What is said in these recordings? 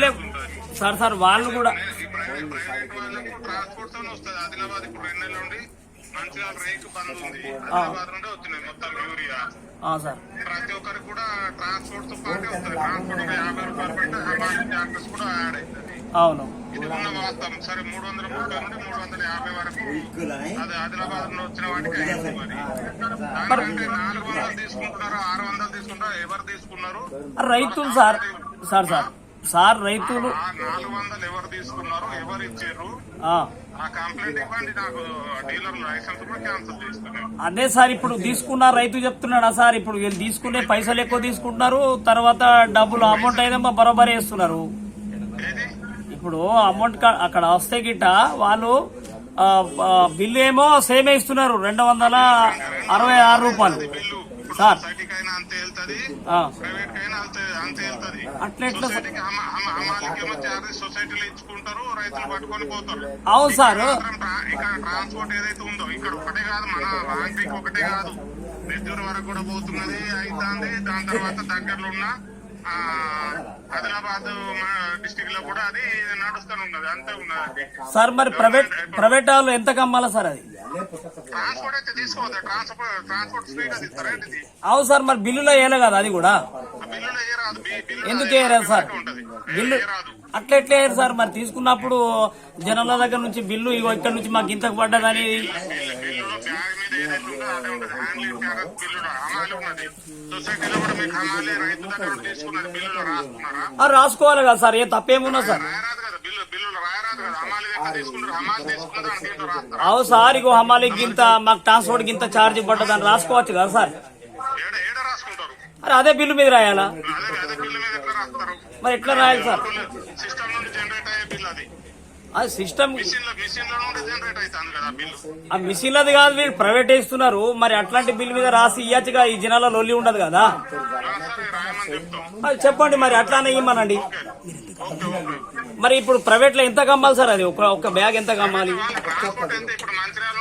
లేదు sir sir వాళ్ళు కూడా ట్రాన్స్పోర్ట్ వస్తుంది. ఆదిలాబాద్ ఇప్పుడు 2 నెలల నుండి మంచిగా రేకు బంద్ ఉంది. ఆదిలాబాద్ నుండి వచ్చినాయి మొత్తం యూరియా. సార్ ప్రతి ఒక్కరికి కూడా ట్రాన్స్పోర్ట్ తో పాటు వస్తుంది. ట్రాన్స్పోర్ట్ ఒక 50 రూపాయలు పెట్టి హమాలి చార్జెస్ కూడా యాడ్ అవుతుంది. అవును, ఇది ఉన్న వాస్తవం. సరే 330 నుండి 350 వరకు అది ఆదిలాబాద్ నుండి వచ్చిన వాటికి అయ్యింది. మరి దానికంటే 400 తీసుకుంటున్నారు, 600 తీసుకుంటారు. ఎవరు తీసుకున్నారు? రైతులు సార్. సార్ సార్ సార్ రైతులు 400 ఎవరు తీసుకున్నారు, ఎవరు ఇచ్చారు? ఆ కంప్లైంట్ ఇవ్వండి. నాకు డీలర్ లైసెన్స్ కూడా క్యాన్సిల్ చేస్తున్నాను. అదే సార్ ఇప్పుడు తీసుకున్న రైతు చెప్తున్నాడా సార్? ఇప్పుడు వీళ్ళు తీసుకునే పైసలు ఎక్కువ తీసుకుంటున్నారు, తర్వాత డబ్బులు అమౌంట్ అయితే బరోబర్ వేస్తున్నారు. ఇప్పుడు అమౌంట్ అక్కడ వస్తే గిట్ట వాళ్ళు బిల్లు ఏమో సేమే ఇస్తున్నారు, 266 రూపాయలు సార్. అంతే వెళ్తుంది, ప్రైవేట్ కైనా అంతే వెళ్తుంది. అట్లా ఎట్లా సార్? సొసైటీలో ఇచ్చుకుంటారు, రైతులు పట్టుకొని పోతారు. అవును సార్. ఇక్కడ ట్రాన్స్పోర్ట్ ఏదైతే ఉందో ఇక్కడ ఒకటే కాదు, మన రాంపీకి ఒకటే కాదు, నెల్లూరు వరకు కూడా పోతున్నది అవుతుంది. దాని తర్వాత దగ్గరలో ఉన్న ఆదిలాబాద్ డిస్టిక్ లో కూడా అది నడుస్తూనే ఉన్నది, అంతే ఉన్నది సార్. మరి ప్రైవేట్ వాళ్ళు ఎంత కమ్మాలా సార్? అది ట్రాన్స్పోర్ట్ అయితే తీసుకోవద్దు, ట్రాన్స్పోర్ట్ స్పీడ్ అది కరెంట్. అవును సార్, మరి బిల్లులో వేయలే కదా అది కూడా? బిల్లులో వేయరాదు. ఎందుకు వేయరాదు సార్ బిల్లు? అట్లా ఎట్లా వేయరు సార్? మరి తీసుకున్నప్పుడు జనాల దగ్గర నుంచి బిల్లు ఇగో ఇక్కడ నుంచి మాకు ఇంతకు పడ్డదని రాసుకోవాలి కదా సార్, ఏ తప్పేమున్నా సార్? అవు సార్, ఇగో హమాలికి గింత, మాకు ట్రాన్స్పోర్ట్ గింత ఛార్జ్ పడ్డదని రాసుకోవచ్చు కదా సార్? అరే అదే బిల్లు మీద రాయాలా? మరి ఎట్లా రాయాలి సార్? అది సిస్టమ్ ఆ మిషన్లది కాదు, వీళ్ళు ప్రైవేట్ ఇస్తున్నారు. మరి అట్లాంటి బిల్లు మీద రాసి ఇయ్యచ్చుగా, ఈ జనాల లొల్లి ఉండదు కదా. అది చెప్పండి మరి, అట్లానే ఇమ్మనండి. మరి ఇప్పుడు ప్రైవేట్ లో ఎంత కమ్మాలి సార్? అది ఒక బ్యాగ్ ఎంత కమ్మాలి? మంచిర్యాల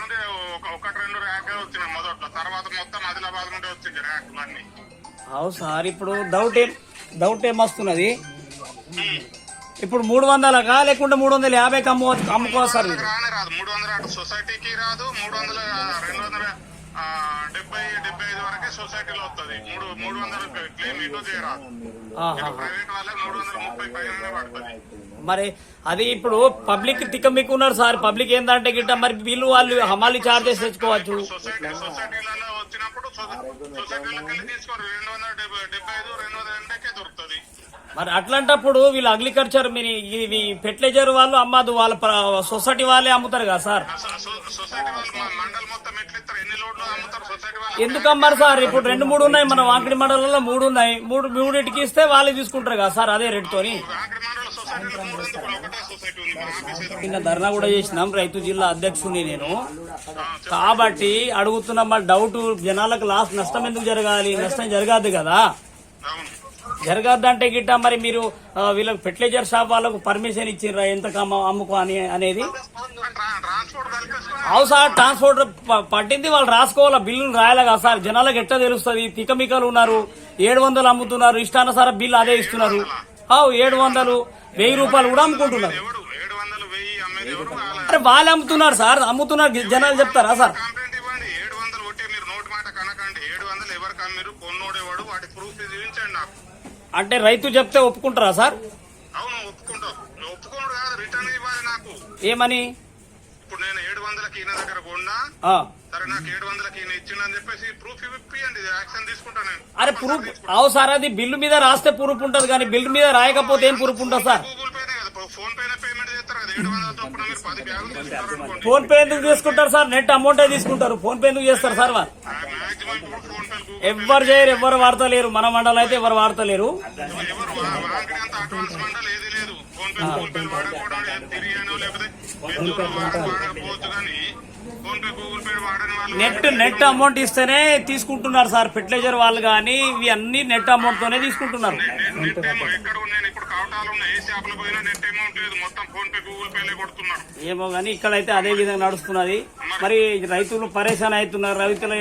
నుండి 1-2 ర్యాకులు వచ్చినాయి మొదట్లో, తర్వాత మొత్తం ఆదిలాబాద్ నుండి వచ్చింది ర్యాకులు అన్ని. అవు సార్, ఇప్పుడు డౌట్ ఏమొస్తున్నది, ఇప్పుడు 300కా లేకుంటే 350కి అమ్ముకోవచ్చు సార్? రాదు 300 సొసైటీకి రాదు, 270-75 వరకే సొసైటీలో వస్తుంది. 300 క్లెయిమ్ ఇటు చేయరాదు. ప్రైవేట్ వాళ్ళకి 330 పైన పడుతుంది. మరి అది ఇప్పుడు పబ్లిక్ తిక్కమిక్కు ఉన్నారు సార్. పబ్లిక్ ఏంటంటే గిట్ట మరి వీళ్ళు వాళ్ళు హమాలి చార్జెస్ తెచ్చుకోవచ్చు. సొసైటీలలో వచ్చినప్పుడు సొసైటీలకు వెళ్ళి తీసుకోరు, 275-280కే దొరుకుతుంది. మరి అట్లాంటప్పుడు వీళ్ళు అగ్రికల్చర్ మీరు ఇవి ఫెర్టిలైజర్ వాళ్ళు అమ్మదు, వాళ్ళ సొసైటీ వాళ్ళే అమ్ముతారు కదా సార్? సొసైటీ వాళ్ళు మండల్ మొత్తం ఎట్లా ఇస్తారు, ఎన్ని లోడ్లు అమ్ముతారు సొసైటీ వాళ్ళు? ఎందుకు అమ్మారు సార్? ఇప్పుడు 2-3 ఉన్నాయి, మన వాంకిడి మండలంలో 3 ఉన్నాయి. మూడింటికి ఇస్తే వాళ్ళే తీసుకుంటారు కదా సార్ అదే రేట్ తోని. నిన్న ధర్నా కూడా చేసినాం, రైతు జిల్లా అధ్యక్షుడిని నేను. కాబట్టి అడుగుతున్నా, మరి డౌట్ జనాలకు నష్టం ఎందుకు జరగాలి? నష్టం జరగదు కదా. జరగద్దంటే గిట్ట మరి మీరు వీళ్ళకి ఫెర్టిలైజర్ షాప్ వాళ్ళకు పర్మిషన్ ఇచ్చిర్రా ఎంత అమ్ముకో అనేది? అవు సార్, ట్రాన్స్పోర్ట్ పట్టింది వాళ్ళు రాసుకోవాలా, బిల్లులు రాయాలి కదా సార్. జనాలకు ఎట్లా తెలుస్తుంది? తికమికలు ఉన్నారు, 700 అమ్ముతున్నారు, ఇష్టానుసార బిల్లు అదే ఇస్తున్నారు. 700, 1000 రూపాయలు కూడా అమ్ముకుంటున్నారు. అరే వాళ్ళు అమ్ముతున్నారు సార్, అమ్ముతున్నారు, జనాలు చెప్తారా సార్? అంటే రైతు చెప్తే ఒప్పుకుంటారా సార్? అవును ఒప్పుకుంటావు. ఒప్పుకోడు కాదు, రిటర్న్ ఇవ్వాలి నాకు. ఏమని? ఇప్పుడు నేను 700కి ఈయన దగ్గర కొన్నా, సరే నాకు 700కి ఈయన ఇచ్చిందని చెప్పేసి ప్రూఫ్ ఇవ్వండి, యాక్షన్ తీసుకుంటాను నేను. అరే ప్రూఫ్ అవు సార్, అది బిల్లు మీద రాస్తే ప్రూఫ్ ఉంటుంది, కానీ బిల్లు మీద రాయకపోతే ఏం ప్రూఫ్ ఉంటుంది సార్? గూగుల్ పేనే కదా, ఫోన్ పేనే పేమెంట్ చేస్తారు కదా. 700 చొప్పున మీరు 10 బ్యాగులు తీసుకుంటారు. ఫోన్ పే ఎందుకు తీసుకుంటారు సార్? నెట్ అమౌంట్ తీసుకుంటారు, ఫోన్ పే ఎందుకు చేస్తారు సార్? వాళ్ళు మాక్సిమం ఇప్పుడు ఫోన్ పే ఎవ్వరు చేయరు, ఎవ్వరు వాడతలేరు. మన మండలం అయితే ఎవరు వాడతలేరు. అడ్వాన్స్ మండల్ ఏది లేదు. ఫోన్ పే గూగుల్ పే వాడకూడదు, తిరిగానో లేకపోతే వాడకపోవచ్చు. కానీ ఫోన్ పే గూగుల్ పే వాడని వాళ్ళు నెట్ అమౌంట్ ఇస్తేనే తీసుకుంటున్నారు సార్. ఫెర్టిలైజర్ వాళ్ళు కానీ ఇవి అన్ని నెట్ అమౌంట్ తోనే తీసుకుంటున్నారు. నెట్ ఏమో ఎక్కడ నేను ఇప్పుడు కవటాలు ఉన్నాయి, ఏ షాపులో పోయినా నెట్ అమౌంట్ లేదు, మొత్తం ఫోన్ పే గూగుల్ పేలే కొడుతున్నారు. ఏమో కానీ ఇక్కడైతే అదే విధంగా నడుస్తున్నది. మరి రైతులు పరేషాన్ అవుతున్నారు. రైతులు